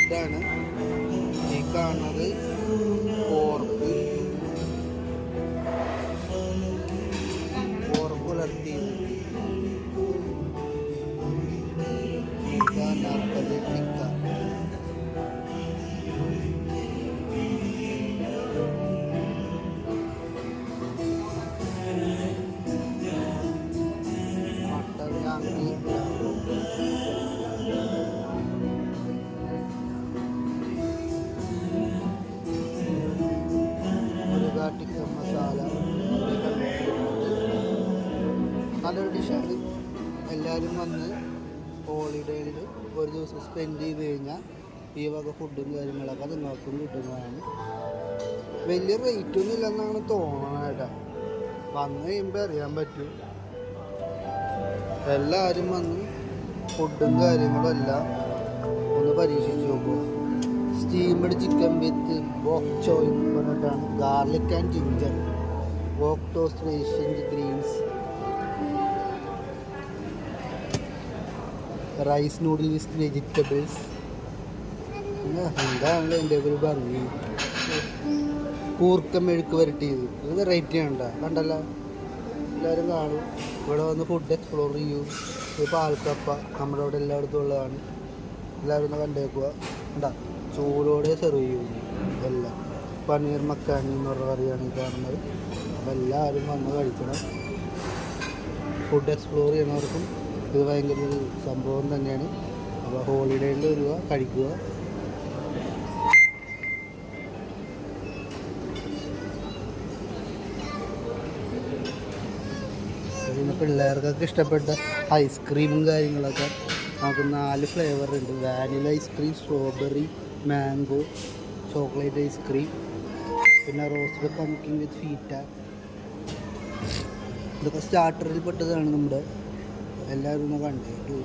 ഫുഡാണ് ഈ കാണുന്നത്. പോർക്ക് പുലർത്തിയത്, ടിക്ക മസാല. നല്ലൊരു ഡിഷാണ്. എല്ലാവരും വന്ന് ഹോളിഡേയിൽ ഒരു ദിവസം സ്പെൻഡ് ചെയ്ത് കഴിഞ്ഞാൽ ഈ വക ഫുഡും കാര്യങ്ങളൊക്കെ നിങ്ങൾക്കും കിട്ടുന്നതാണ്. വലിയ റേറ്റൊന്നും ഇല്ലെന്നാണ് തോന്നണത് കേട്ടോ. വന്ന് കഴിയുമ്പോൾ അറിയാൻ പറ്റും. എല്ലാവരും വന്ന് ഫുഡും കാര്യങ്ങളും എല്ലാം ഒന്ന് പരീക്ഷിച്ച് നോക്കുക. സ്റ്റീമഡ് ചിക്കൻ വിത്ത് ബോക്ക് ചോയ് പറഞ്ഞിട്ടാണ്. Garlic and ginger, wok tossed റേഷ്യൻഡ് greens, rice noodle with vegetables. എന്താണല്ലോ എൻ്റെ ഒരു ഭംഗി. കൂർക്ക മെഴുക്ക് വരട്ടിയത്, ഇത് വെറൈറ്റി ഉണ്ടോ? കണ്ടല്ലോ, എല്ലാവരും കാണും. ഇവിടെ വന്ന് ഫുഡ് എക്സ്പ്ലോർ ചെയ്യൂ. ഇത് പാൽക്കപ്പ നമ്മുടെ അവിടെ എല്ലായിടത്തും ഉള്ളതാണ്. എല്ലാവരും ഒന്ന് കണ്ടേക്കുക. ഉണ്ടാ ചൂടോടെ സെർവ് ചെയ്യുന്നു എല്ലാം. പനീർ മക്കാനി എന്ന് പറഞ്ഞ കറിയാണ് ഈ കാണുന്നത്. അപ്പോൾ എല്ലാവരും വന്ന് കഴിക്കണം. ഫുഡ് എക്സ്പ്ലോർ ചെയ്യുന്നവർക്കും ഇത് ഭയങ്കര ഒരു സംഭവം തന്നെയാണ്. അപ്പോൾ ഹോളിഡേയിൽ വരിക, കഴിക്കുക. പിന്നെ പിള്ളേർക്കൊക്കെ ഇഷ്ടപ്പെട്ട ഐസ്ക്രീമും കാര്യങ്ങളൊക്കെ നമുക്ക് 4 ഫ്ലേവർ ഉണ്ട്. Vanilla ice cream, strawberry, mango, chocolate ice cream, പിന്നെ റോസ്റ്റഡ് പംകിൻ വിത്ത് ഫീറ്റ. ഇതൊക്കെ സ്റ്റാർട്ടറിൽ പെട്ടതാണ് നമ്മുടെ. എല്ലാവരും ഒന്ന് കണ്ടു.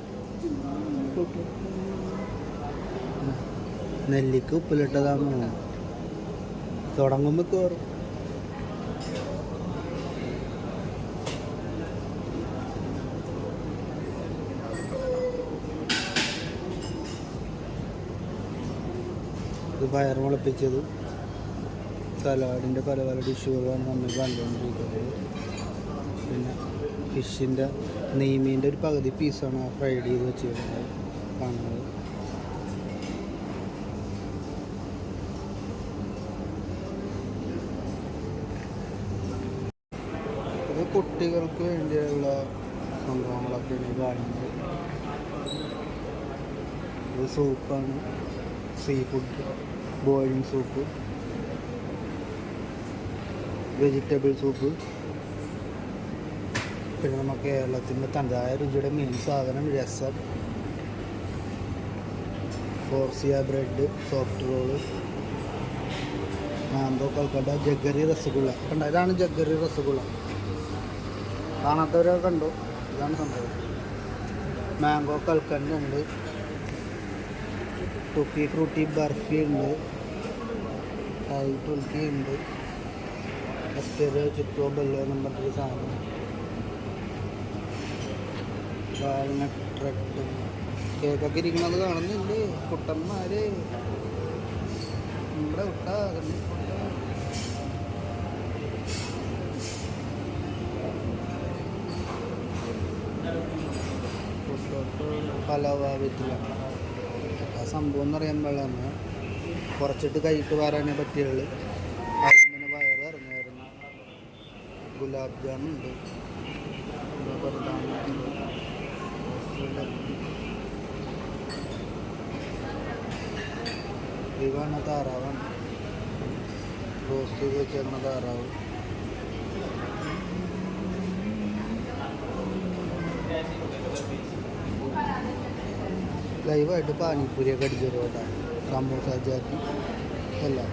നെല്ലിക്ക് ഉപ്പിലിട്ടതാണ്. തുടങ്ങുമ്പോൾ കയറും. ഇത് പയർ മുളപ്പിച്ചത്, സലാഡിൻ്റെ പല പല ഡിഷുകളാണ് നമ്മൾ കണ്ടുകൊണ്ടിരിക്കുന്നത്. പിന്നെ ഫിഷിൻ്റെ നെയ്മീൻ്റെ ഒരു പകുതി പീസാണ് ഫ്രൈഡ് ചെയ്ത് വെച്ചിരുന്നത് കാണുന്നത്. ഇത് കുട്ടികൾക്ക് വേണ്ടിയുള്ള സംഭവങ്ങളൊക്കെയാണ് കാണുന്നത്. ഇത് സൂപ്പാണ്, seafood, boiling soup, vegetable soup. പിന്നെ നമുക്ക് കേരളത്തിൻ്റെ തനതായ രുചിയുടെ മെയിൻ സാധനം rasam, focaccia bread, soft roll, mango Calcutta, jaggery rasgulla. കണ്ടോ, ഇതാണ് ജഗ്ഗറി രസഗുള. കാണാത്തവരൊക്കെ കണ്ടോ, ഇതാണ് സംഭവം. മാംഗോ കൽക്കണ്ട ഉണ്ട്, ടൂക്കി ഫ്രൂട്ടി ബർഫി ഉണ്ട്, ടൂക്കി ഉണ്ട്, എസ്പെരോ ചുക്കോ ബെല്ലോ എന്നും പറഞ്ഞൊരു സാധനം, വാൽനട്ട് റെഡ്. കേക്കൊക്കെ ഇരിക്കുന്നത് കാണുന്നില്ലേ കുട്ടന്മാര്? നമ്മുടെ പലവാവിത്തില്ല. ആ സംഭവം എന്ന് പറയാൻ പാടില്ല. കുറച്ചിട്ട് കൈയിട്ട് വരാനേ പറ്റിയുള്ളൂ. ആദ്യം തന്നെ വയറ് ഇറങ്ങിയായിരുന്നു. ഗുലാബ് ജാമുണ്ട്, ഇതാണ് താറാവാണ്, റോസ്റ്റ് ചെയ്ത് വെച്ചേക്കുന്ന താറാവ്. ലൈവായിട്ട് പാനിപ്പൂരിയൊക്കെ അടിച്ചു തരും കേട്ടോ. സമൂസ ജാക്കി എല്ലാം.